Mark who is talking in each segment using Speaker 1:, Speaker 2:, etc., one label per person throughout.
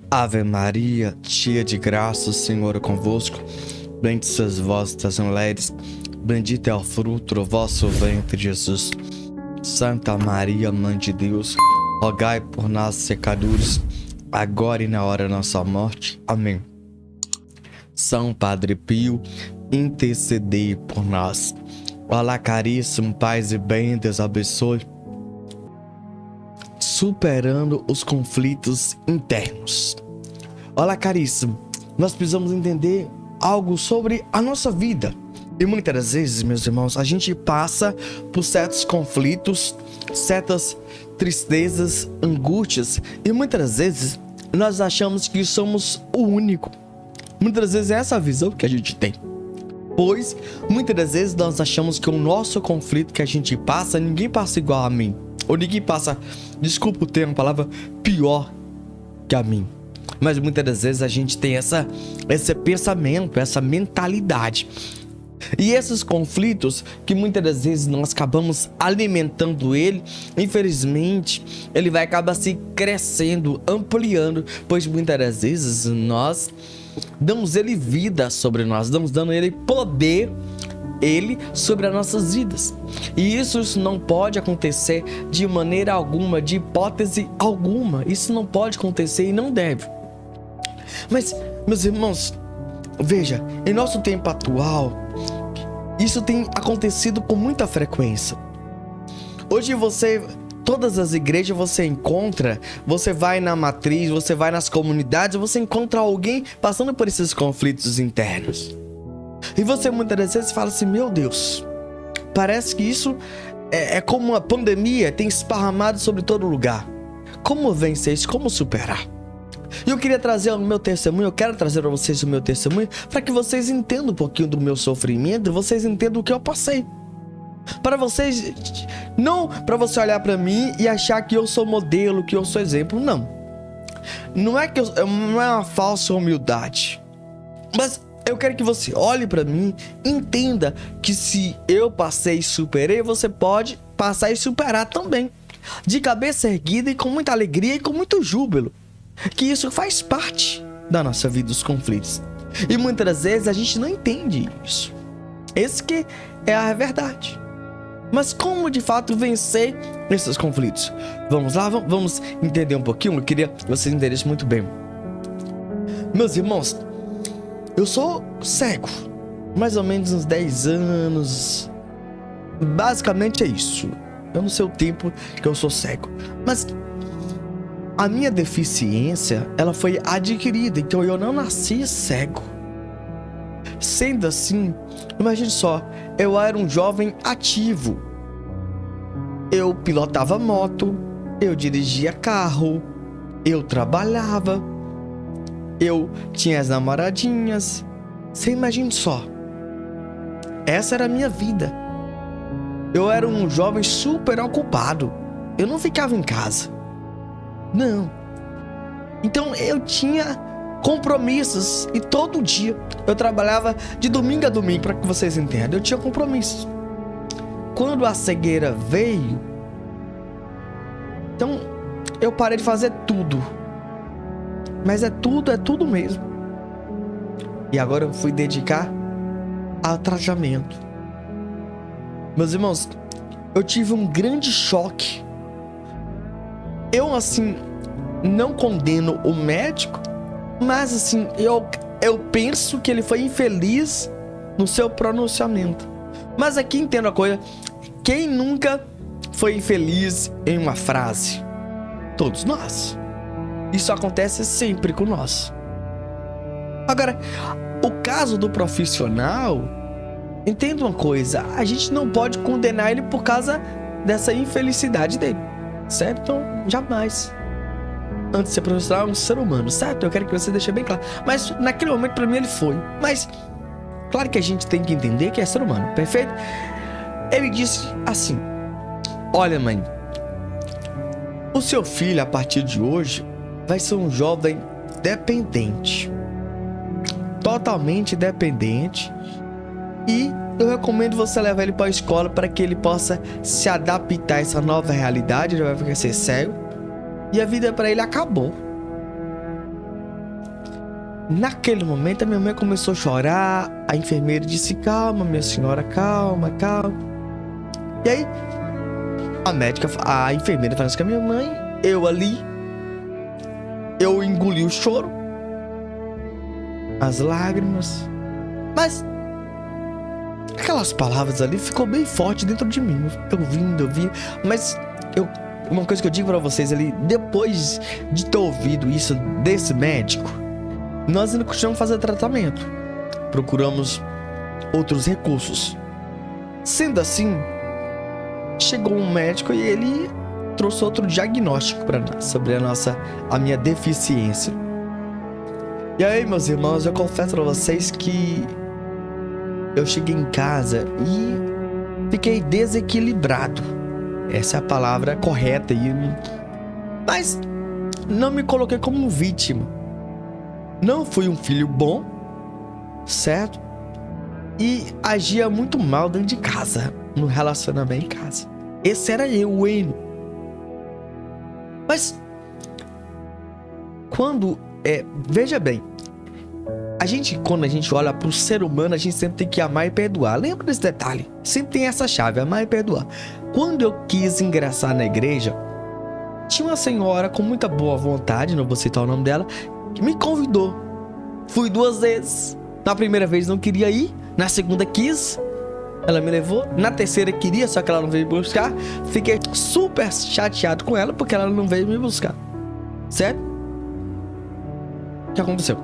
Speaker 1: Ave Maria, cheia de graça, o Senhor é convosco. Bendita sois vós entre as mulheres, bendito é o fruto do vosso ventre, Jesus. Santa Maria, Mãe de Deus, rogai por nós, pecadores, agora e na hora da nossa morte. Amém. São Padre Pio, intercedei por nós. Olá, caríssimo, paz e bem, Deus abençoe. Superando os conflitos internos. Olá, caríssimo, nós precisamos entender algo sobre a nossa vida. E muitas vezes, meus irmãos, a gente passa por certos conflitos, certas tristezas, angústias, e muitas vezes nós achamos que somos o único. Muitas vezes é essa a visão que a gente tem. Pois, muitas vezes nós achamos que o nosso conflito que a gente passa, ninguém passa igual a mim. Ou ninguém passa, desculpa o termo, a palavra, pior que a mim. Mas muitas das vezes a gente tem esse pensamento, essa mentalidade. E esses conflitos, que muitas das vezes nós acabamos alimentando ele, infelizmente, ele vai acabar se crescendo, ampliando, pois muitas das vezes nós damos ele vida sobre nós, dando ele poder, ele sobre as nossas vidas. E isso não pode acontecer de maneira alguma, de hipótese alguma. Isso não pode acontecer e não deve. Mas, meus irmãos, veja, em nosso tempo atual, isso tem acontecido com muita frequência. Hoje todas as igrejas você vai na matriz, você vai nas comunidades, você encontra alguém passando por esses conflitos internos. E você muitas das vezes fala assim, meu Deus, parece que isso é como uma pandemia, tem esparramado sobre todo lugar. Como vencer isso? Como superar? E eu queria trazer o meu testemunho, eu quero trazer para vocês o meu testemunho, para que vocês entendam um pouquinho do meu sofrimento, vocês entendam o que eu passei. Para vocês, não para você olhar para mim e achar que eu sou modelo, que eu sou exemplo, não. Não é uma falsa humildade, mas eu quero que você olhe para mim, entenda que se eu passei e superei, você pode passar e superar também. De cabeça erguida e com muita alegria e com muito júbilo. Que isso faz parte da nossa vida, os conflitos. E muitas vezes a gente não entende isso. Esse que é a verdade. Mas como de fato vencer esses conflitos? Vamos lá, vamos entender um pouquinho. Eu queria que vocês entendessem muito bem. Meus irmãos, eu sou cego, mais ou menos uns 10 anos. Basicamente é isso. Eu não sei o tempo que eu sou cego, mas a minha deficiência, ela foi adquirida, então eu não nasci cego. Sendo assim, imagine só, eu era um jovem ativo. Eu pilotava moto, eu dirigia carro, eu trabalhava, eu tinha as namoradinhas. Você imagine só. Essa era a minha vida. Eu era um jovem super ocupado. Eu não ficava em casa. Não. Então eu tinha compromissos e todo dia eu trabalhava de domingo a domingo, para que vocês entendam. Eu tinha compromissos. Quando a cegueira veio, então eu parei de fazer tudo. Mas é tudo mesmo. E agora eu fui dedicar ao tratamento. Meus irmãos, eu tive um grande choque. Eu, assim, não condeno o médico, mas, assim, eu penso que ele foi infeliz no seu pronunciamento. Mas aqui entendo a coisa. Quem nunca foi infeliz em uma frase? Todos nós. Isso acontece sempre com nós. Agora, o caso do profissional, entenda uma coisa, a gente não pode condenar ele por causa dessa infelicidade dele, certo? Então, jamais. Antes de ser profissional, é um ser humano, certo? Eu quero que você deixe bem claro. Mas naquele momento, para mim, ele foi. Mas, claro que a gente tem que entender que é ser humano, perfeito? Ele disse assim, olha, mãe, o seu filho, a partir de hoje, vai ser um jovem dependente. Totalmente dependente. E eu recomendo você levar ele para a escola para que ele possa se adaptar a essa nova realidade. Ele vai ficar ser cego. E a vida para ele acabou. Naquele momento, a minha mãe começou a chorar. A enfermeira disse: calma, minha senhora, calma, calma. E aí, a enfermeira falou assim com a minha mãe. Eu ali, eu engoli o choro, as lágrimas, mas aquelas palavras ali ficou bem forte dentro de mim. Eu vi, mas uma coisa que eu digo pra vocês ali, depois de ter ouvido isso desse médico, nós ainda continuamos fazer tratamento, procuramos outros recursos. Sendo assim, chegou um médico e ele trouxe outro diagnóstico para nós sobre a minha deficiência. E aí, meus irmãos, eu confesso para vocês que eu cheguei em casa e fiquei desequilibrado. Essa é a palavra correta. Mas não me coloquei como vítima. Não fui um filho bom, certo? E agia muito mal dentro de casa, no relacionamento em casa. Esse era eu, o Eno. Mas veja bem, quando a gente olha para o ser humano, a gente sempre tem que amar e perdoar. Lembra desse detalhe? Sempre tem essa chave, amar e perdoar. Quando eu quis ingressar na igreja, tinha uma senhora com muita boa vontade, não vou citar o nome dela, que me convidou. Fui 2 vezes. Na primeira vez não queria ir, na segunda quis, ela me levou. Na terceira queria, só que ela não veio me buscar. Fiquei super chateado com ela porque ela não veio me buscar. Certo? O que aconteceu?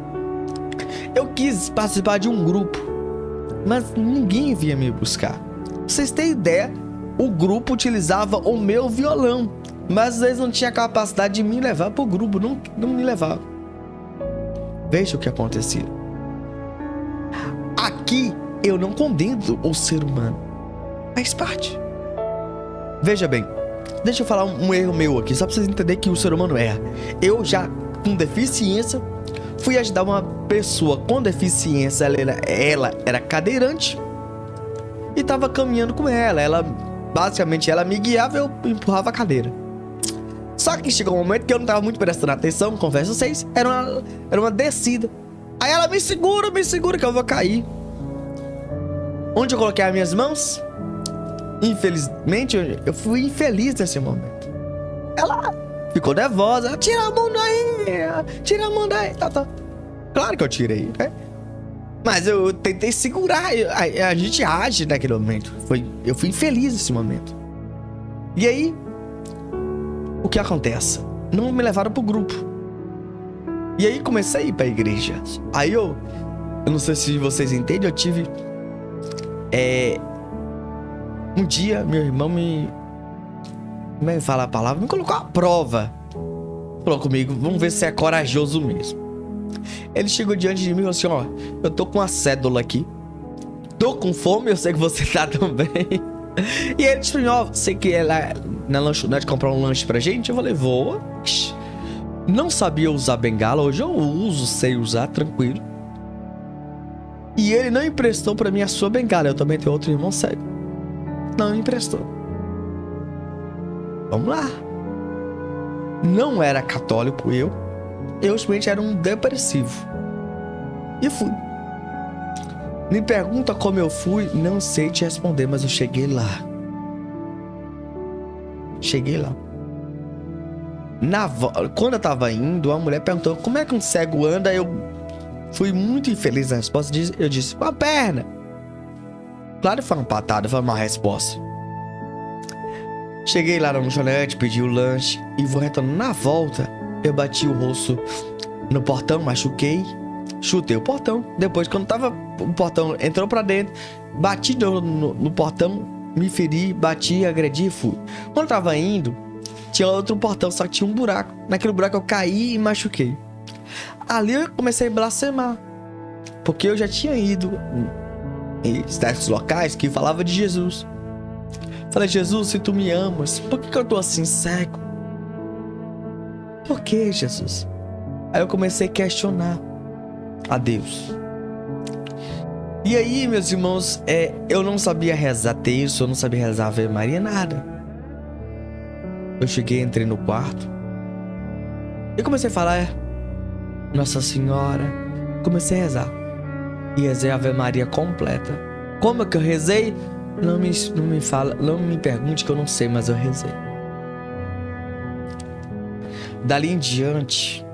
Speaker 1: Eu quis participar de um grupo, mas ninguém vinha me buscar. Pra vocês terem ideia, o grupo utilizava o meu violão, mas eles não tinham capacidade de me levar pro grupo, não me levavam. Veja o que acontecia. Aqui eu não condeno o ser humano, faz parte. Veja bem, deixa eu falar um erro meu aqui, só pra vocês entenderem que o ser humano erra. Eu já, com deficiência, fui ajudar uma pessoa com deficiência. Ela era cadeirante e tava caminhando com ela. Basicamente, ela me guiava e eu empurrava a cadeira. Só que chegou um momento que eu não tava muito prestando atenção, confesso a vocês, era uma descida. Aí ela me segura que eu vou cair. Onde eu coloquei as minhas mãos? Infelizmente, eu fui infeliz nesse momento. Ela ficou nervosa. Tira a mão daí. Tá. Claro que eu tirei, né? Mas eu tentei segurar. A gente age naquele momento. Eu fui infeliz nesse momento. E aí, o que acontece? Não me levaram pro grupo. E aí comecei a ir pra igreja. Aí eu não sei se vocês entendem, eu tive... um dia, meu irmão como é que fala a palavra? Me colocou à prova. Falou comigo, vamos ver se é corajoso mesmo. Ele chegou diante de mim e falou assim: ó, eu tô com uma cédula aqui, tô com fome, eu sei que você tá também. E ele disse: ó, você quer ir lá na lanchonete comprar um lanche pra gente? Eu falei: vou. Não sabia usar bengala, hoje eu uso, sei usar, tranquilo. E ele não emprestou pra mim a sua bengala. Eu também tenho outro irmão cego. Não emprestou. Vamos lá. Não era católico eu simplesmente era um depressivo. E fui. Me pergunta como eu fui, não sei te responder, mas eu cheguei lá. Quando eu tava indo, a mulher perguntou como é que um cego anda. Eu fui muito infeliz na resposta. Eu disse: com a perna. Claro que foi uma patada, foi uma resposta. Cheguei lá na lanchonete, pedi o lanche e vou retornando. Na volta, eu bati o rosto no portão, machuquei, chutei o portão. Depois, quando o portão entrou pra dentro, bati no portão, me feri, bati, agredi e fui. Quando eu tava indo, tinha outro portão, só que tinha um buraco. Naquele buraco eu caí e machuquei. Ali eu comecei a blasfemar, porque eu já tinha ido em certos locais que falava de Jesus. Falei: Jesus, se tu me amas, por que eu tô assim cego? Por que, Jesus? Aí eu comecei a questionar a Deus. E aí, meus irmãos, eu não sabia rezar terço, eu não sabia rezar Ave Maria, nada. Eu cheguei, entrei no quarto e comecei a falar: Nossa Senhora, Comecei a rezar. E rezei a Ave Maria completa. Como é que eu rezei? Não me pergunte que eu não sei, mas eu rezei. Dali em diante,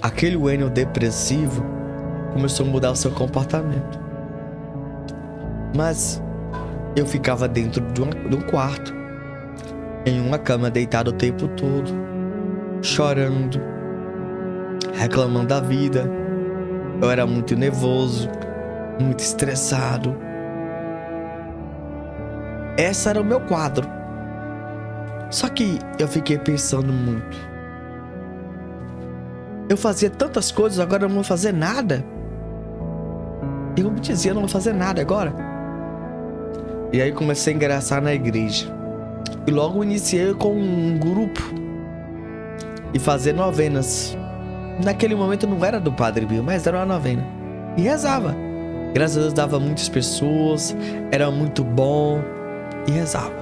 Speaker 1: aquele Wênio depressivo começou a mudar o seu comportamento. Mas eu ficava dentro de um quarto, em uma cama, deitado o tempo todo, chorando, reclamando da vida. Eu era muito nervoso, muito estressado. Esse era o meu quadro. Só que eu fiquei pensando muito. Eu fazia tantas coisas, agora eu não vou fazer nada. Eu me dizia, eu não vou fazer nada agora. E aí comecei a ingressar na igreja. E logo iniciei com um grupo e fazer novenas. Naquele momento não era do Padre Bill, mas era uma novena. E rezava. Graças a Deus dava muitas pessoas, era muito bom. E rezava.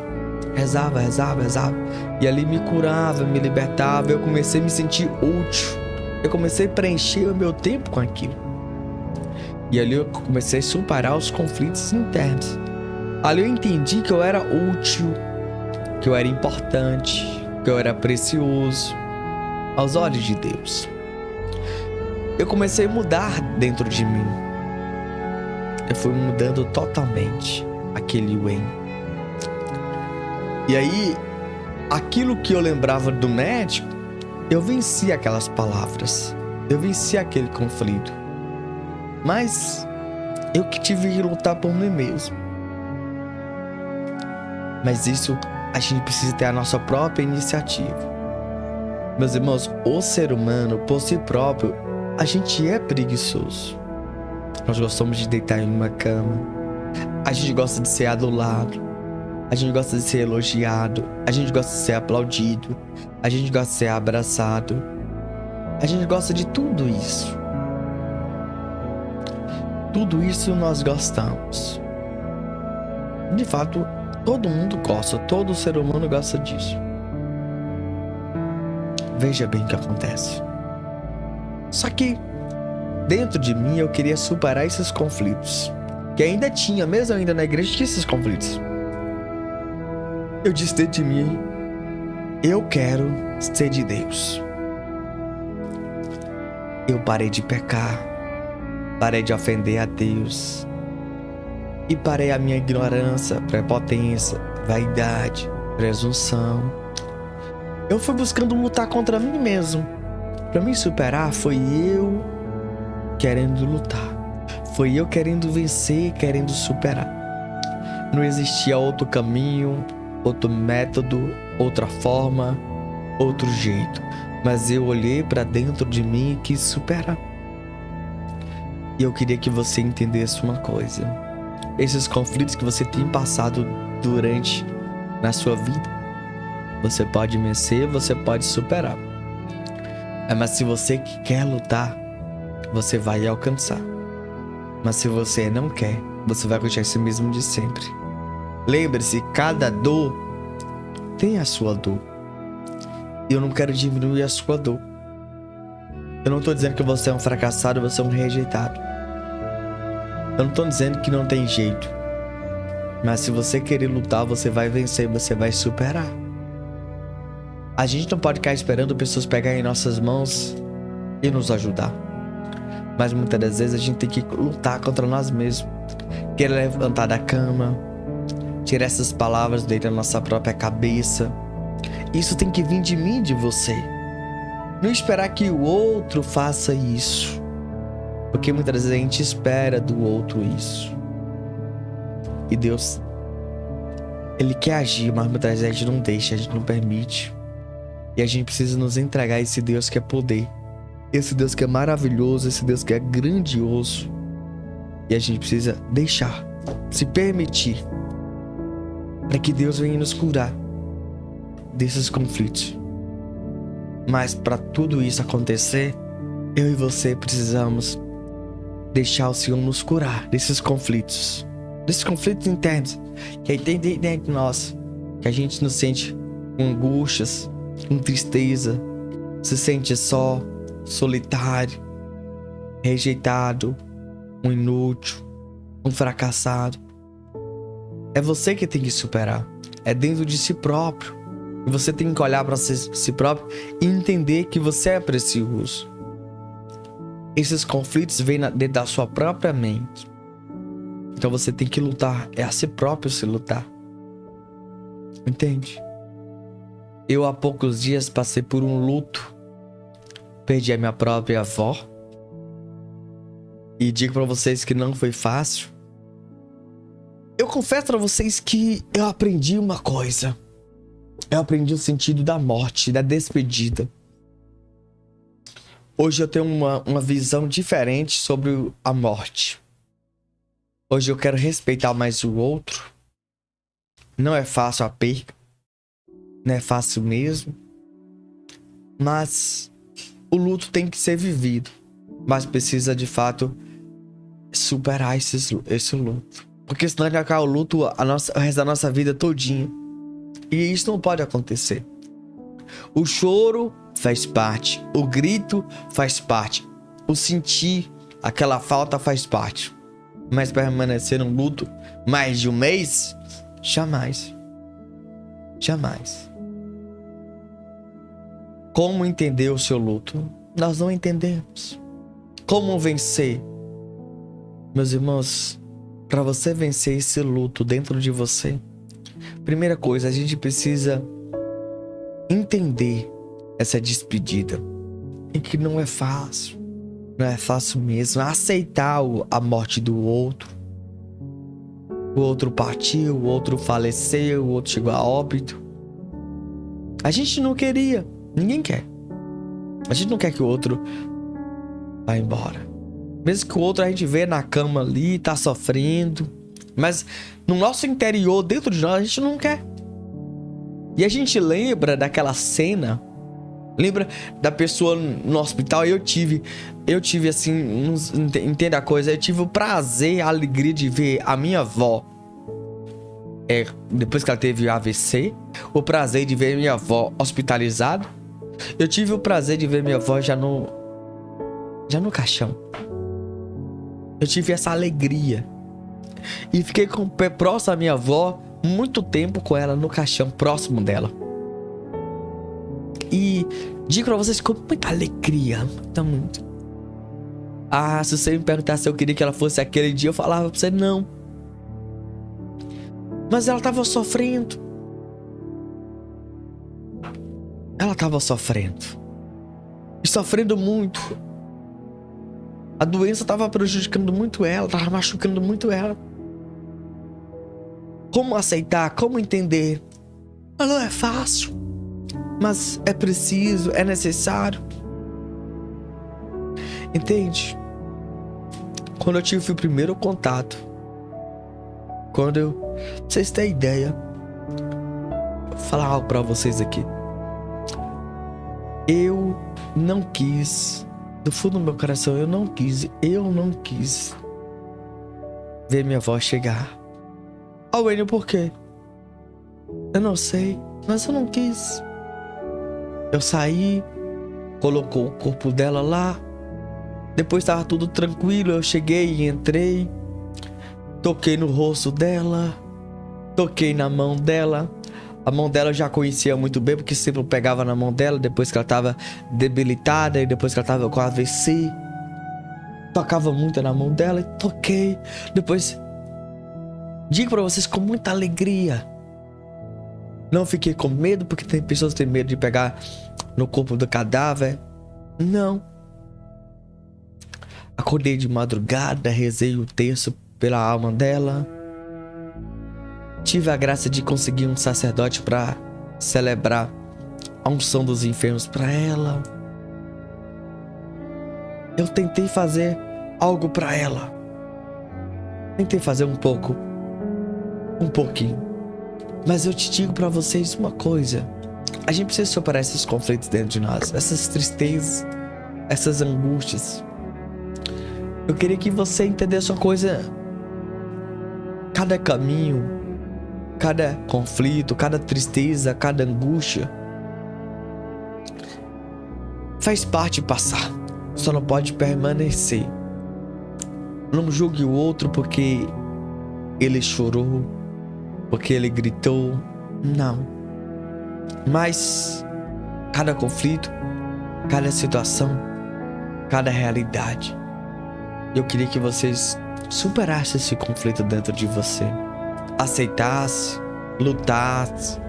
Speaker 1: E ali me curava, me libertava. Eu comecei a me sentir útil. Eu comecei a preencher o meu tempo com aquilo. E ali eu comecei a superar os conflitos internos. Ali eu entendi que eu era útil, que eu era importante, que eu era precioso aos olhos de Deus. Eu comecei a mudar dentro de mim. Eu fui mudando totalmente aquele Wayne. E aí, aquilo que eu lembrava do médico, eu venci aquelas palavras. Eu venci aquele conflito. Mas eu que tive que lutar por mim mesmo. Mas isso a gente precisa ter a nossa própria iniciativa. Meus irmãos, o ser humano, por si próprio, a gente é preguiçoso. Nós gostamos de deitar em uma cama. A gente gosta de ser adulado. A gente gosta de ser elogiado. A gente gosta de ser aplaudido. A gente gosta de ser abraçado. A gente gosta de tudo isso. Tudo isso nós gostamos. De fato, todo mundo gosta. Todo ser humano gosta disso. Veja bem o que acontece. Só que dentro de mim eu queria superar esses conflitos. Que ainda tinha, mesmo ainda na igreja, tinha esses conflitos. Eu disse dentro de mim, eu quero ser de Deus. Eu parei de pecar, parei de ofender a Deus. E parei a minha ignorância, prepotência, vaidade, presunção. Eu fui buscando lutar contra mim mesmo. Para me superar, foi eu querendo lutar. Foi eu querendo vencer, querendo superar. Não existia outro caminho, outro método, outra forma, outro jeito. Mas eu olhei para dentro de mim e quis superar. E eu queria que você entendesse uma coisa. Esses conflitos que você tem passado durante na sua vida, você pode vencer, você pode superar. Mas se você quer lutar, você vai alcançar. Mas se você não quer, você vai continuar esse mesmo de sempre. Lembre-se, cada dor tem a sua dor. E eu não quero diminuir a sua dor. Eu não estou dizendo que você é um fracassado, você é um rejeitado. Eu não estou dizendo que não tem jeito. Mas se você querer lutar, você vai vencer, você vai superar. A gente não pode ficar esperando pessoas pegarem em nossas mãos e nos ajudar. Mas muitas das vezes a gente tem que lutar contra nós mesmos. Querer levantar da cama, tirar essas palavras dentro da nossa própria cabeça. Isso tem que vir de mim, de você. Não esperar que o outro faça isso. Porque muitas vezes a gente espera do outro isso. E Deus, Ele quer agir, mas muitas vezes a gente não deixa, a gente não permite. E a gente precisa nos entregar a esse Deus que é poder. Esse Deus que é maravilhoso, esse Deus que é grandioso. E a gente precisa deixar, se permitir, para que Deus venha nos curar desses conflitos. Mas para tudo isso acontecer, eu e você precisamos deixar o Senhor nos curar desses conflitos internos que aí tem dentro de nós, que a gente nos sente com angústias, com tristeza, se sente só, solitário. rejeitado, um inútil, um fracassado. É você que tem que superar. É dentro de si próprio. E você tem que olhar para si próprio e entender que você é precioso. Esses conflitos vêm dentro da sua própria mente. Então você tem que lutar. É a si próprio se lutar. Entende? Eu há poucos dias passei por um luto. Perdi a minha própria avó. E digo para vocês que não foi fácil. Eu confesso para vocês que eu aprendi uma coisa. Eu aprendi o sentido da morte, da despedida. Hoje eu tenho uma visão diferente sobre a morte. Hoje eu quero respeitar mais o outro. Não é fácil a perca. Não é fácil mesmo. Mas o luto tem que ser vivido. Mas precisa de fato superar esse luto. Porque senão vai ficar o luto o resto da nossa vida todinha. E isso não pode acontecer. O choro faz parte. O grito faz parte. O sentir aquela falta faz parte. Mas permanecer no luto mais de um mês? Jamais. Jamais. Como entender o seu luto? Nós não entendemos. Como vencer? Meus irmãos, para você vencer esse luto dentro de você, primeira coisa, a gente precisa entender essa despedida. E que não é fácil. Não é fácil mesmo. Aceitar a morte do outro. O outro partiu, o outro faleceu, o outro chegou a óbito. A gente não queria. Ninguém quer. A gente não quer que o outro vá embora. Mesmo que o outro a gente vê na cama ali, tá sofrendo. Mas no nosso interior, dentro de nós, a gente não quer. E a gente lembra daquela cena. Lembra da pessoa no hospital? Eu tive assim, entenda a coisa. Eu tive o prazer, a alegria de ver a minha avó. Depois que ela teve AVC. O prazer de ver minha avó hospitalizada. Eu tive o prazer de ver minha avó já no caixão. Eu tive essa alegria. E fiquei próximo à minha avó muito tempo com ela no caixão, próximo dela. E digo pra vocês com muita alegria. Muito. Se você me perguntasse se eu queria que ela fosse aquele dia, eu falava pra você não. Mas ela tava sofrendo. Ela tava sofrendo. E sofrendo muito. A doença tava prejudicando muito ela, tava machucando muito ela. Como aceitar? Como entender? Não é fácil. Mas é preciso, é necessário. Entende? Quando eu tive o primeiro contato, vocês têm ideia, vou falar algo pra vocês aqui. Eu não quis, do fundo do meu coração, eu não quis ver minha avó chegar. Wênio, por quê? Eu não sei, mas eu não quis. Eu saí, colocou o corpo dela lá. Depois estava tudo tranquilo. Eu cheguei e entrei. Toquei no rosto dela. Toquei na mão dela. A mão dela eu já conhecia muito bem, porque sempre eu pegava na mão dela depois que ela estava debilitada e depois que ela estava com AVC. Tocava muito na mão dela e toquei. Depois, digo para vocês com muita alegria. Não fiquei com medo, porque tem pessoas que têm medo de pegar no corpo do cadáver. Não. Acordei de madrugada, rezei o terço pela alma dela. Tive a graça de conseguir um sacerdote para celebrar a unção dos enfermos para ela. Eu tentei fazer algo para ela. Tentei fazer um pouquinho. Mas eu te digo para vocês uma coisa. A gente precisa superar esses conflitos dentro de nós. Essas tristezas. Essas angústias. Eu queria que você entendesse uma coisa. Cada caminho, cada conflito, cada tristeza, cada angústia faz parte passar. Só não pode permanecer. Não julgue o outro porque ele chorou, porque ele gritou. Não. Mas cada conflito, cada situação, cada realidade, eu queria que vocês superassem esse conflito dentro de você. Aceitasse, lutasse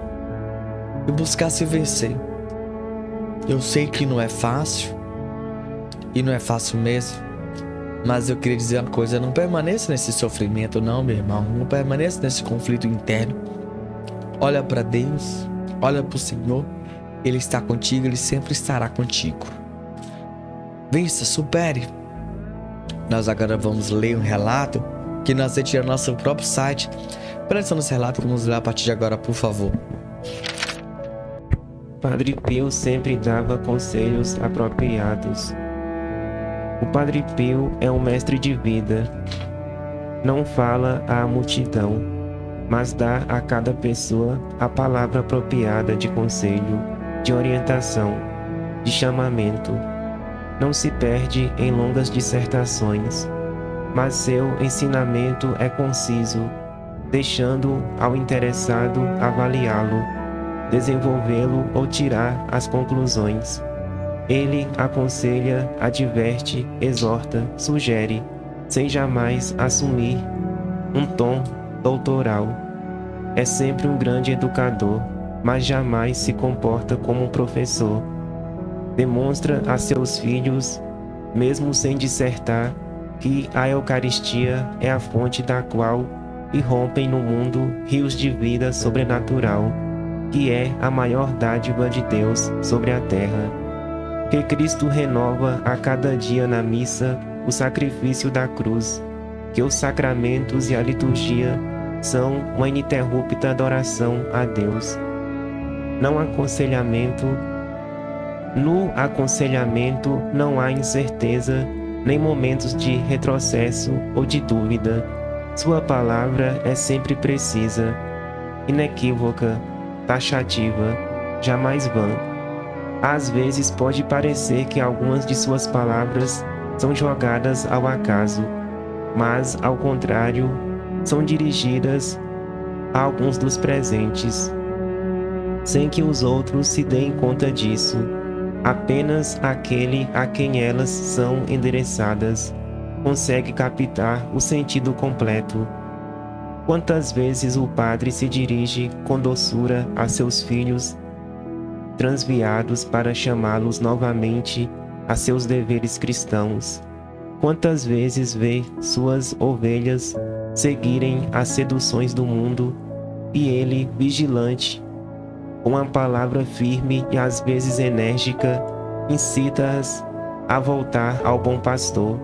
Speaker 1: e buscasse vencer. Eu sei que não é fácil, e não é fácil mesmo, mas eu queria dizer uma coisa: não permaneça nesse sofrimento não, meu irmão. Não permaneça nesse conflito interno. Olha para Deus, olha para o Senhor. Ele está contigo, Ele sempre estará contigo. Vença, supere. Nós agora vamos ler um relato que nós retiramos do nosso próprio site. Presta nosso relato, vamos ler a partir de agora, por favor.
Speaker 2: Padre Pio sempre dava conselhos apropriados. O Padre Pio é um mestre de vida. Não fala à multidão, mas dá a cada pessoa a palavra apropriada de conselho, de orientação, de chamamento. Não se perde em longas dissertações, mas seu ensinamento é conciso, deixando ao interessado avaliá-lo, desenvolvê-lo ou tirar as conclusões. Ele aconselha, adverte, exorta, sugere, sem jamais assumir um tom doutoral. É sempre um grande educador, mas jamais se comporta como um professor. Demonstra a seus filhos, mesmo sem dissertar, que a Eucaristia é a fonte da qual irrompem no mundo rios de vida sobrenatural, que é a maior dádiva de Deus sobre a terra. Que Cristo renova a cada dia na missa o sacrifício da cruz, que os sacramentos e a liturgia são uma ininterrupta adoração a Deus. No aconselhamento não há incerteza, nem momentos de retrocesso ou de dúvida. Sua palavra é sempre precisa, inequívoca, taxativa, jamais vã. Às vezes pode parecer que algumas de suas palavras são jogadas ao acaso, mas, ao contrário, são dirigidas a alguns dos presentes, sem que os outros se deem conta disso. Apenas aquele a quem elas são endereçadas consegue captar o sentido completo. Quantas vezes o padre se dirige com doçura a seus filhos transviados para chamá-los novamente a seus deveres cristãos. Quantas vezes vê suas ovelhas seguirem as seduções do mundo e ele, vigilante, com a palavra firme e às vezes enérgica, incita-as a voltar ao bom pastor.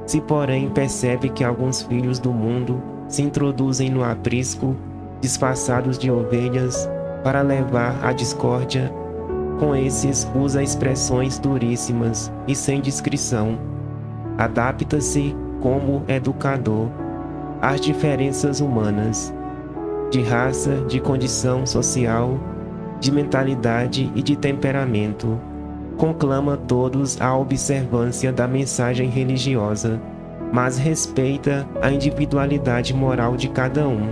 Speaker 2: Se porém percebe que alguns filhos do mundo se introduzem no aprisco, disfarçados de ovelhas, para levar à discórdia, com esses usa expressões duríssimas e sem discrição. Adapta-se como educador às diferenças humanas, de raça, de condição social, de mentalidade e de temperamento. Conclama todos à observância da mensagem religiosa, mas respeita a individualidade moral de cada um.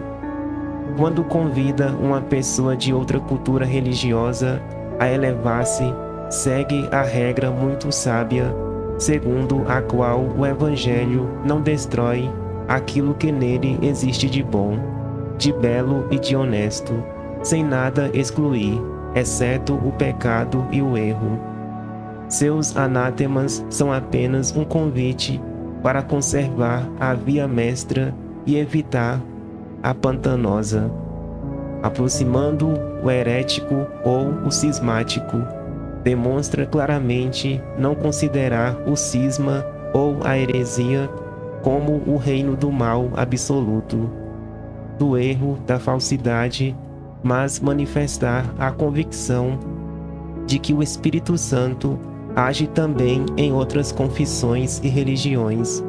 Speaker 2: Quando convida uma pessoa de outra cultura religiosa a elevar-se, segue a regra muito sábia, segundo a qual o Evangelho não destrói aquilo que nele existe de bom, de belo e de honesto, sem nada excluir, exceto o pecado e o erro. Seus anátemas são apenas um convite para conservar a via mestra e evitar a pantanosa, aproximando o herético ou o cismático. Demonstra claramente não considerar o cisma ou a heresia como o reino do mal absoluto, do erro, da falsidade, mas manifestar a convicção de que o Espírito Santo age também em outras confissões e religiões.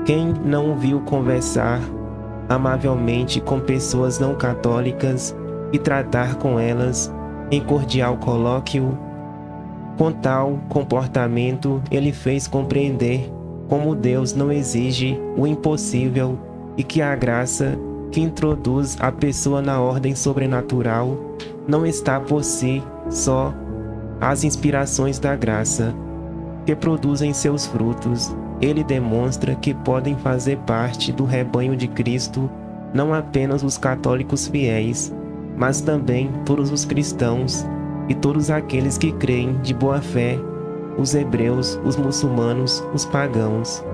Speaker 2: Quem não o viu conversar amavelmente com pessoas não católicas e tratar com elas em cordial colóquio? Com tal comportamento, ele fez compreender como Deus não exige o impossível e que a graça que introduz a pessoa na ordem sobrenatural não está por si só. As inspirações da graça, que produzem seus frutos, ele demonstra que podem fazer parte do rebanho de Cristo não apenas os católicos fiéis, mas também todos os cristãos e todos aqueles que creem de boa fé, os hebreus, os muçulmanos, os pagãos.